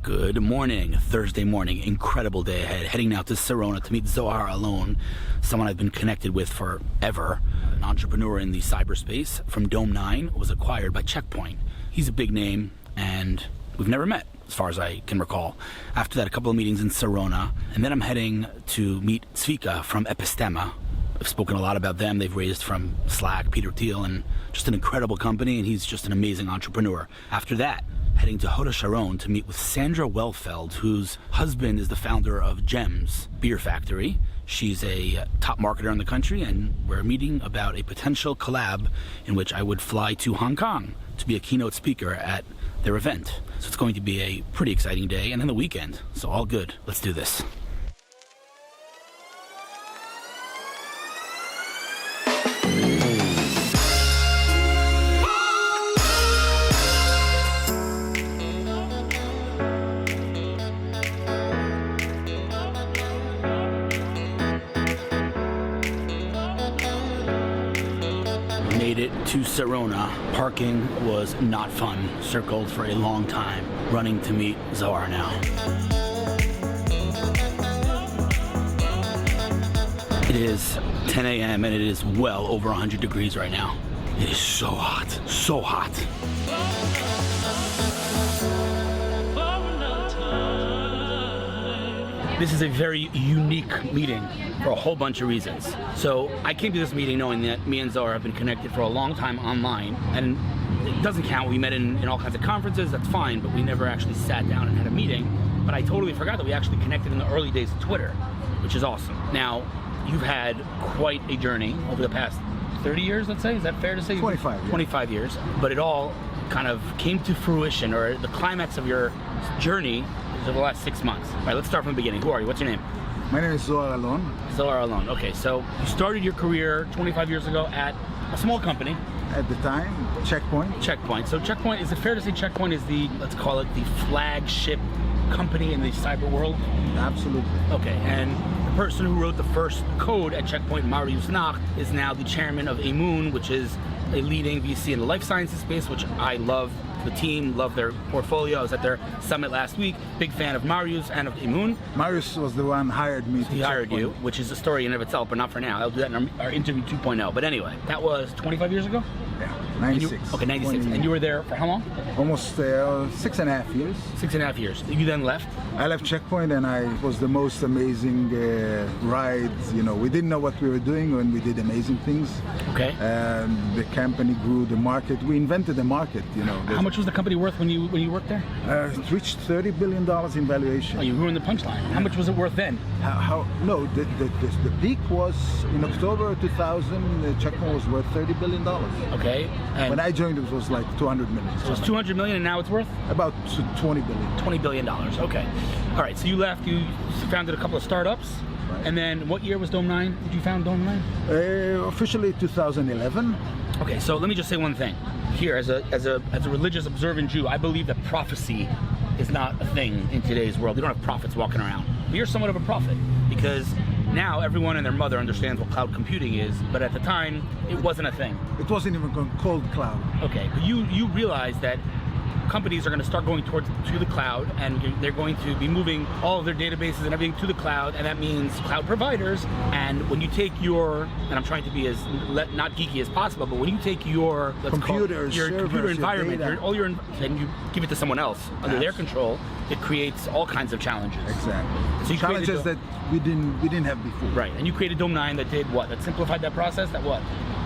Good morning, Thursday morning, incredible day ahead. Heading now to Sarona to meet Zohar Alon, someone I've been connected with forever. An entrepreneur in the cyberspace from Dome 9, was acquired by Checkpoint. He's a big name and we've never met, as far as I can recall. After that, a couple of meetings in Sarona, and then I'm heading to meet Tzvika from Epistema. I've spoken a lot about them. They've raised from Slack, Peter Thiel, and just an incredible company, and he's just an amazing entrepreneur. After that, heading to Hod HaSharon to meet with Sandra Welfeld, whose husband is the founder of Gems Beer Factory. She's a top marketer in the country, and we're meeting about a potential collab in which I would fly to Hong Kong to be a keynote speaker at their event. So it's going to be a pretty exciting day, and then the weekend. So all good. Let's do this. Made it to Sarona. Parking was not fun. Circled for a long time. Running to meet Zohar now. It is 10 a.m. and it is well over 100 degrees right now. It is so hot. So hot. This is a very unique meeting for a whole bunch of reasons. So I came to this meeting knowing that me and Zohar have been connected for a long time online, and it doesn't count. We met in all kinds of conferences, that's fine, but we never actually sat down and had a meeting. But I totally forgot that we actually connected in the early days of Twitter, which is awesome. Now, you've had quite a journey over the past 30 years, let's say. Is that fair to say? 25. 25 years. But it all kind of came to fruition, or the climax of your journey over the last 6 months. All right, let's start from the beginning. Who are you? What's your name? My name is Zohar Alon. Zohar Alon. Okay, so you started your career 25 years ago at a small company. At the time, Checkpoint. Checkpoint. So Checkpoint, is it fair to say Checkpoint is the, let's call it the flagship company in the cyber world? Absolutely. Okay, and the person who wrote the first code at Checkpoint, Marius Nach, is now the chairman of Emun, which is a leading VC in the life sciences space, which I love. The team, love their portfolio. I was at their summit last week. Big fan of Marius and of Emun. Marius was the one who hired me. He hired you, which is a story in and of itself, but not for now. I'll do that in our interview 2.0. But anyway, that was 25 years ago? Yeah, 96. Okay, 96. And you were there for how long? Almost 6.5 years. 6.5 years. You then left? I left Checkpoint, and it was the most amazing ride. You know, we didn't know what we were doing when we did amazing things. Okay. The company grew the market. We invented the market, you know. How much was the company worth when you worked there? It reached $30 billion in valuation. Oh, you ruined the punchline. How much was it worth then? No, the peak was in October 2000. Checkpoint was worth $30 billion. Okay. And when I joined, it was like 200 million. So it's 200 million, and now it's worth? About 20 billion. $20 billion. Okay. All right. So you left. You founded a couple of startups. Right. And then what year was Dome 9? Did you found Dome 9? Officially 2011. Okay. So let me just say one thing. Here, as a religious observant Jew, I believe that prophecy is not a thing in today's world. We don't have prophets walking around. But you're somewhat of a prophet, because now everyone and their mother understands what cloud computing is, but at the time, it wasn't a thing. It wasn't even called cloud. Okay, but you realize that companies are going to start going to the cloud, and they're going to be moving all of their databases and everything to the cloud, and that means cloud providers. And when you take your, and I'm trying to be as not geeky as possible, but when you take your computer environment, and you give it to someone else under their control, it creates all kinds of challenges. Exactly. So challenges that we didn't have before. Right, and you created Dome 9 that did what? That simplified that process. That what?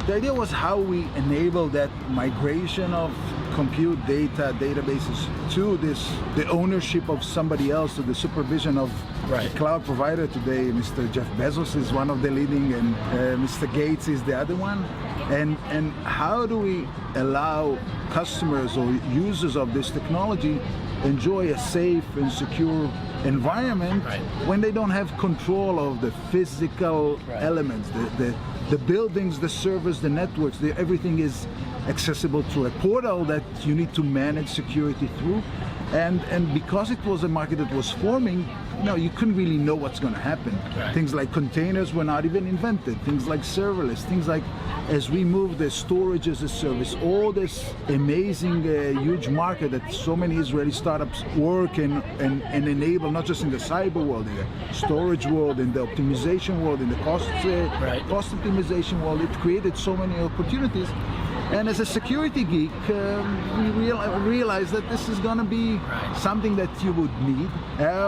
The idea was how we enable that migration of compute databases to the ownership of somebody else, to the supervision of the cloud provider today. Mr. Jeff Bezos is one of the leading, and Mr. Gates is the other one. And how do we allow customers or users of this technology enjoy a safe and secure environment when they don't have control of the physical elements, the buildings, the servers, the networks, everything is accessible through a portal that you need to manage security through. And because it was a market that was forming, you couldn't really know what's going to happen. Right. Things like containers were not even invented. Things like serverless. Things like, as we move the storage as a service, all this amazing, huge market that so many Israeli startups work and enable, not just in the cyber world, in the storage world, in the optimization world, in the cost optimization world. It created so many opportunities. And as a security geek, we realized that this is going to be something that you would need.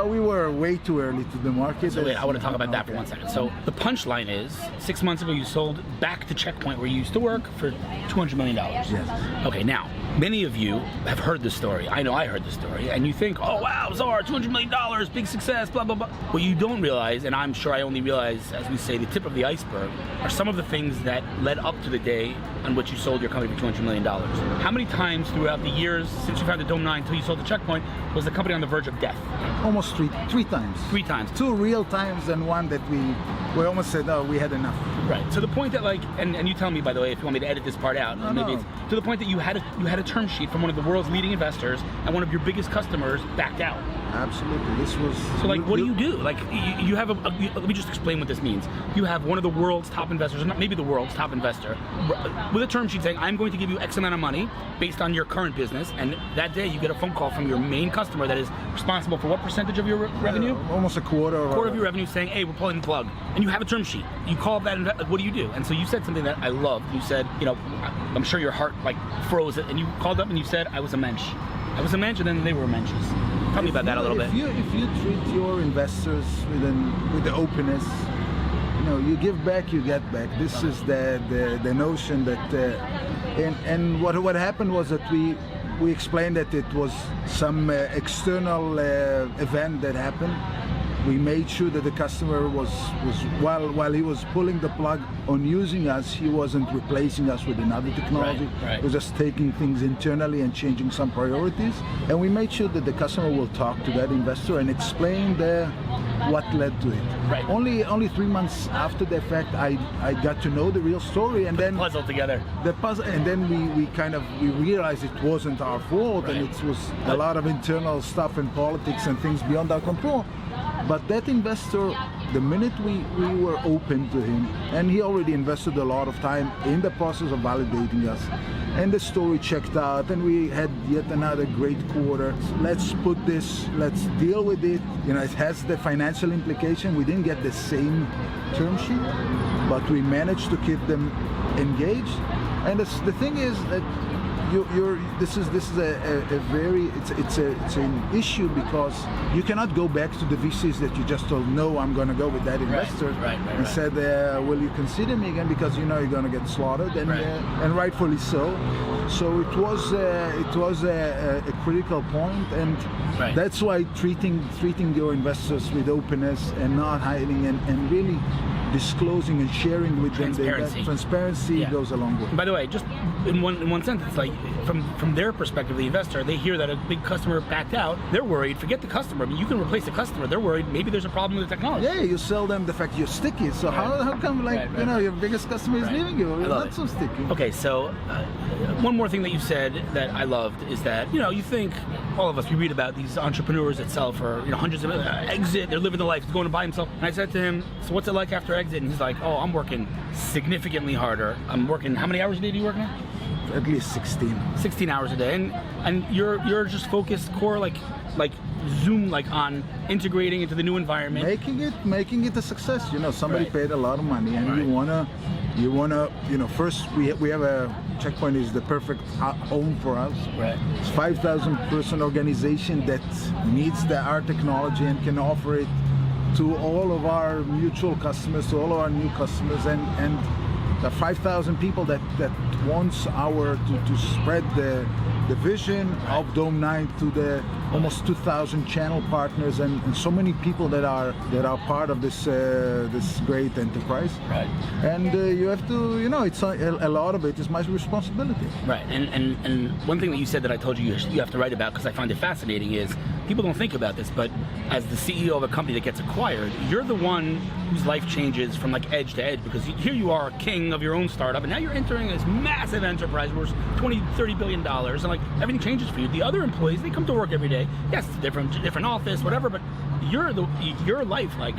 We were way too early to the market. So wait, I want to talk about that for 1 second. So the punchline is, 6 months ago you sold back to Checkpoint where you used to work for $200 million. Yes. Okay, now, many of you have heard this story. I know I heard the story. And you think, oh wow, Zohar, $200 million, big success, blah, blah, blah. What you don't realize, and I'm sure I only realize, as we say, the tip of the iceberg, are some of the things that led up to the day on which you sold your company for $200 million. How many times throughout the years since you founded Dome 9 until you sold the Checkpoint was the company on the verge of death? Almost three times. 3 times. 2 real times and one that we almost said, oh, we had enough. Right. To the point that, like, and you tell me, by the way, if you want me to edit this part out, maybe it's to the point that you had a term sheet from one of the world's leading investors, and one of your biggest customers backed out. Absolutely. This was. So, like, what do you do? Like, you have let me just explain what this means. You have one of the world's top investors, or not maybe the world's top investor, with a term sheet saying, I'm going to give you X amount of money based on your current business, and that day you get a phone call from your main customer that is responsible for what percentage of your revenue? Almost a quarter. A quarter of your revenue, saying, hey, we're pulling the plug. And you have a term sheet. You call up that, what do you do? And so you said something that I loved. You said, I'm sure your heart like froze, and you called up and you said, I was a mensch. I was a mensch, and then they were mensches. Tell me about that a little bit. If you treat your investors with the openness, you give back, you get back. This is the notion that, and what happened was that we explained that it was some external event that happened. We made sure that the customer was while he was pulling the plug on using us, he wasn't replacing us with another technology. Right. He was just taking things internally and changing some priorities. And we made sure that the customer will talk to that investor and explain what led to it. Right. Only 3 months after the fact, I got to know the real story, and then puzzle together. The puzzle, and then we realized it wasn't our fault, and it was a lot of internal stuff and politics and things beyond our control. But that investor, the minute we were open to him, and he already invested a lot of time in the process of validating us, and the story checked out, and we had yet another great quarter. Let's deal with it. It has the financial implication. We didn't get the same term sheet, but we managed to keep them engaged. And the thing is that this is an issue because you cannot go back to the VCs that you just told, no, I'm going to go with that investor, and said, will you consider me again, because you're going to get slaughtered, and rightfully so. So it was a critical point, and that's why treating your investors with openness and not hiding and really disclosing and sharing with them. Transparency goes a long way. By the way, just in one sentence, like from their perspective, the investor, they hear that a big customer backed out, they're worried. Forget the customer. I mean, you can replace the customer. They're worried maybe there's a problem with the technology. Yeah, you sell them the fact you're sticky. So how come your biggest customer is leaving you? You're not so sticky. Okay, so one more thing that you said that I loved is that you think all of us, we read about these entrepreneurs that sell for hundreds of exit, they're living the life, he's going to buy himself. And I said to him, so what's it like after exit? And he's like, oh, I'm working significantly harder. I'm working, how many hours a day do you work now? At least 16 hours a day, and you're just focused core like zoom on integrating into the new environment, making it a success. Somebody paid a lot of money, and you wanna first we have a Checkpoint is the perfect home for us. It's 5,000 person organization that needs our technology and can offer it to all of our mutual customers, to all of our new customers, and the 5,000 people that wants to spread the vision of Dome 9 to the almost 2,000 channel partners and so many people that are part of this great enterprise. Right. And you have to, it's a lot of it is my responsibility. Right. And one thing that you said that I told you have to write about, because I find it fascinating, is people don't think about this, but as the CEO of a company that gets acquired, you're the one whose life changes from edge to edge, because here you are king of your own startup, and now you're entering this massive enterprise worth $20-30 billion, and like everything changes for you. The other employees, they come to work every day. Yes, it's a different office, whatever, but your life, like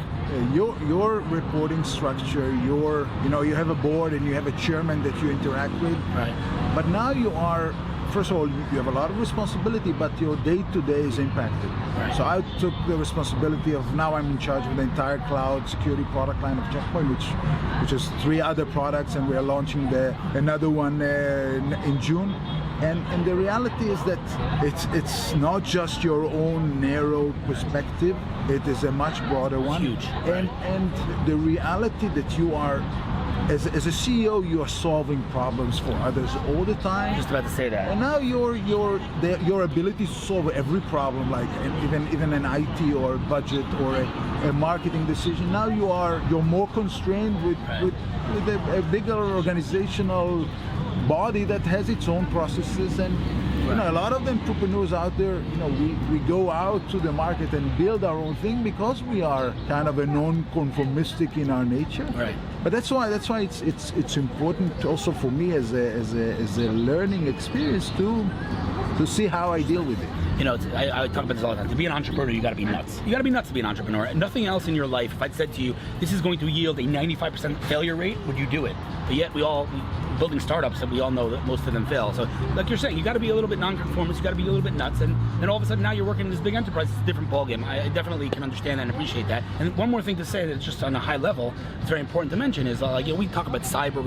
your reporting structure, you have a board and you have a chairman that you interact with. Right. But now you are, first of all, you have a lot of responsibility, but your day-to-day is impacted. Right. So I took the responsibility of, now I'm in charge of the entire cloud security product line of Checkpoint, which is 3 other products, and we are launching another one in June. And the reality is that it's not just your own narrow perspective, it is a much broader one. Huge. And the reality that you are, as a CEO, you are solving problems for others all the time. Just about to say that. And now your ability to solve every problem, like even an IT or a budget or a marketing decision, now you're more constrained with a bigger organizational body that has its own processes. And a lot of the entrepreneurs out there, we go out to the market and build our own thing because we are kind of a non-conformistic in our nature. Right. But that's why it's important also for me as a learning experience to see how I deal with it. I talk about this all the time. To be an entrepreneur, you got to be nuts. You got to be nuts to be an entrepreneur. Nothing else in your life, if I'd said to you, this is going to yield a 95% failure rate, would you do it? But yet building startups, that we all know that most of them fail. So like you're saying, you got to be a little bit non-conformist, you got to be a little bit nuts, and then all of a sudden now you're working in this big enterprise. It's a different ballgame. I definitely can understand that and appreciate that. And one more thing to say that's just on a high level, it's very important to mention is we talk about cyber,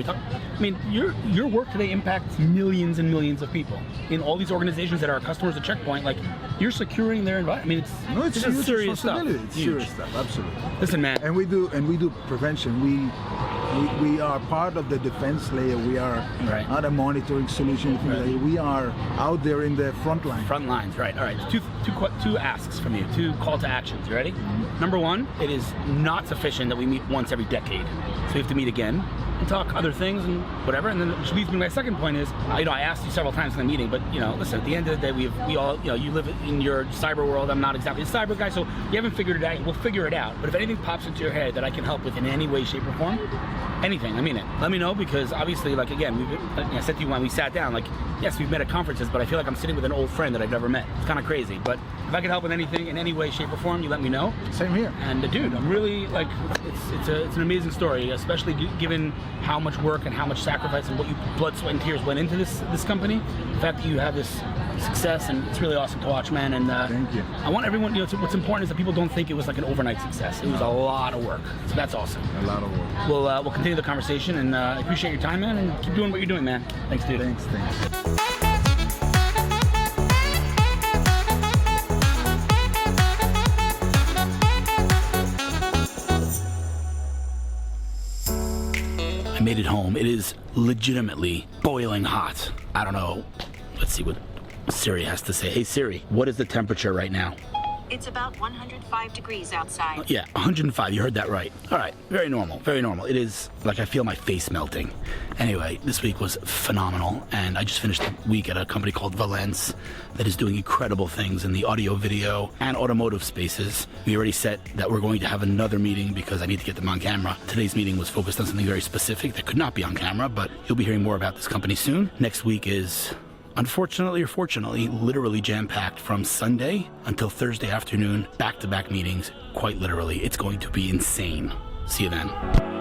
your work today impacts millions and millions of people in all these organizations that are customers at Checkpoint. Like, you're securing their environment. It's serious stuff. It's serious stuff, absolutely. Listen, man. And we do prevention. We are part of the defense layer. We are not a monitoring solution. Right. We are out there in the front line. Front lines, right. All right. Two asks from you. 2 call to actions. You ready? Mm-hmm. Number 1, it is not sufficient that we meet once every decade. So we have to meet again and talk other things and whatever. And then which leads me to my second point is, I asked you several times in the meeting, but listen, at the end of the day, we all, you live in your cyber world. I'm not exactly a cyber guy, so you haven't figured it out. We'll figure it out. But if anything pops into your head that I can help with in any way, shape, or form, anything, I mean it. Let me know, because obviously, like, again, I said to you when we sat down, like, yes, we've met at conferences, but I feel like I'm sitting with an old friend that I've never met. It's kind of crazy, but if I can help with anything in any way, shape, or form, you let me know. Same here. And dude, I'm really, like, it's an amazing story, especially given how much work and how much sacrifice and what blood, sweat, and tears went into this company. The fact that you have this success, and it's really awesome to watch, man. And thank you. I want everyone, what's important is that people don't think it was like an overnight success. It was a lot of work, so that's awesome. A lot of work. We'll continue the conversation, and I appreciate your time, man, and keep doing what you're doing, man. Thanks, dude. Thanks. I made it home. It is legitimately boiling hot. I don't know. Let's see what Siri has to say. Hey Siri, what is the temperature right now? It's about 105 degrees outside. Yeah, 105. You heard that right. All right. Very normal. Very normal. It is like I feel my face melting. Anyway, this week was phenomenal, and I just finished the week at a company called Valence that is doing incredible things in the audio, video, and automotive spaces. We already said that we're going to have another meeting because I need to get them on camera. Today's meeting was focused on something very specific that could not be on camera, but you'll be hearing more about this company soon. Next week is, unfortunately or fortunately, literally jam-packed from Sunday until Thursday afternoon, back-to-back meetings, quite literally. It's going to be insane. See you then.